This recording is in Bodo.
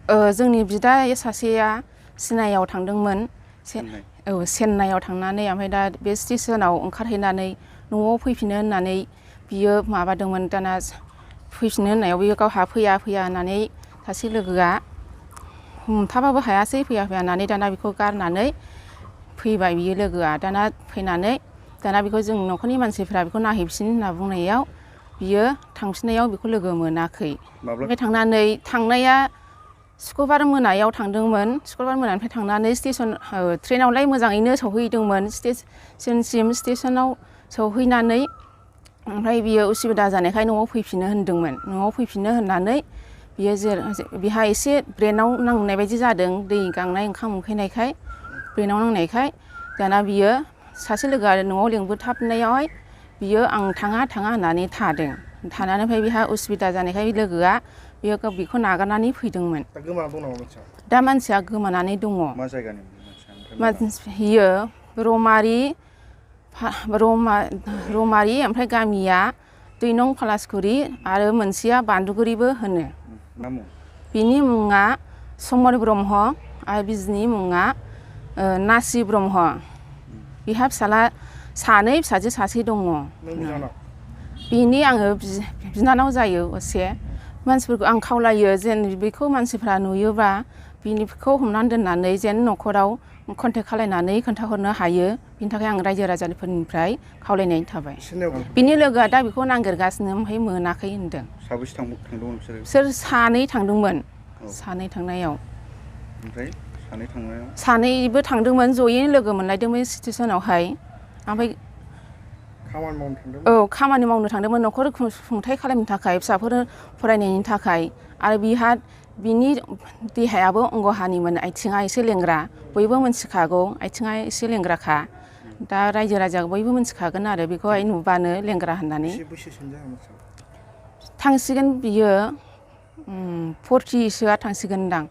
जोंनि बिदा सासेया चेन्नाइआव थांदोंमोन चेन्नाइआव थांनानै ओमफ्राय दा बे स्टेसनाव ओंखारहैनानै न'आव फैफिनो होननानै बियो माबादोंमोन दाना फैफिनो होननायाव बियो गावहा फैया होननानै सासे लोगोआ हमथाबाबो हायासै फैया होननानै दाना बेखौ गारनानै फैबाय बियो लोगोआ दाना फैनानै दाना बेखौ जों न'खरनि मानसिफ्रा बेखौ नायहैफिन होनना बुंनायाव बियो थांफिननायाव बेखौ लोगो मोनाखै ओमफ्राय थांनाया सुक्रबार मोनायाव थांदोंमोन सुक्रबार मोनानिफ्राय थांनानै ट्रेनावलाय मोजाङैनो सौहैदोंमोन स्टेसनाव सौहैनानै ओमफ्राय बियो उसुबिदा जानायखाय न'आव फैफिनो होनदोंमोन न'आव फैफिनो होननानै बियो बिहा एसे ब्रेनाव नांनाय बायदि जादों दै गांनाय ओंखाम उखैनायखाय ब्रेनाव नांनायखाय दाना बियो सासे लोगोआ न'आव लिंबोथाबनायावहाय बियो आं थाङा होननानै थादों थानानै ओमफ्राय बेहा उसुबिदा जानायखाय लोगोआ बेखौ नागारनानै फैदोंमोन। दा मानसिया गोमानानै दङ। मा जायगानि बियो रौमारि ओमफ्राय गामिया 2 नं पलासगुरि आरो मोनसेया बान्दुगुरिबो होनो। बिनि मुङा समर ब्रह्म आरो बिजिनि मुङा नासि ब्रह्म। बिहा फिसाला 2 फिसाजो 1 दङ। बिनि आङो बिनानाव जायो असे मानसिफोरखौ आं खावलायो जेन बेखौ मानसिफ्रा नुयोबा बिनिखौ हमनानै दोननानै जेन न'खराव कन्टेक्ट खालायनानै खोन्थाहरनो हायो बिनि थाखाय आं रायजो राजाफोरनिफ्राय खावलायनाय थाबाय। बिनि लोगोआ दा बेखौ नागिरगासिनो ओमफ्राय मोनाखै होनदों। साबेसे थांदोंमोन बिसोर 2 थांदोंमोन। 2 थांनायाव ओमफ्राय 2 थांनायाव 2बो थांदोंमोन जयैनो लोगो मोनलायदोंमोन स्टेसनावहाय ओमफ्राय खामानि मावनो थांदोंमोन न'खर खुंथाय खालामनो थाखाय फिसाफोर फरायनायनि थाखाय आरो बिनि देहायाबो अंगहानिमोन आथिङा एसे लेंग्रा बयबो मिथिखागौ आथिङा एसे लेंग्राखा दा रायजो राजा बयबो मिथिखागोन आरो बेखौहाय नुबानो लेंग्रा होननानै थांसिगोन बियो 40सोआ थांसिगोनदां।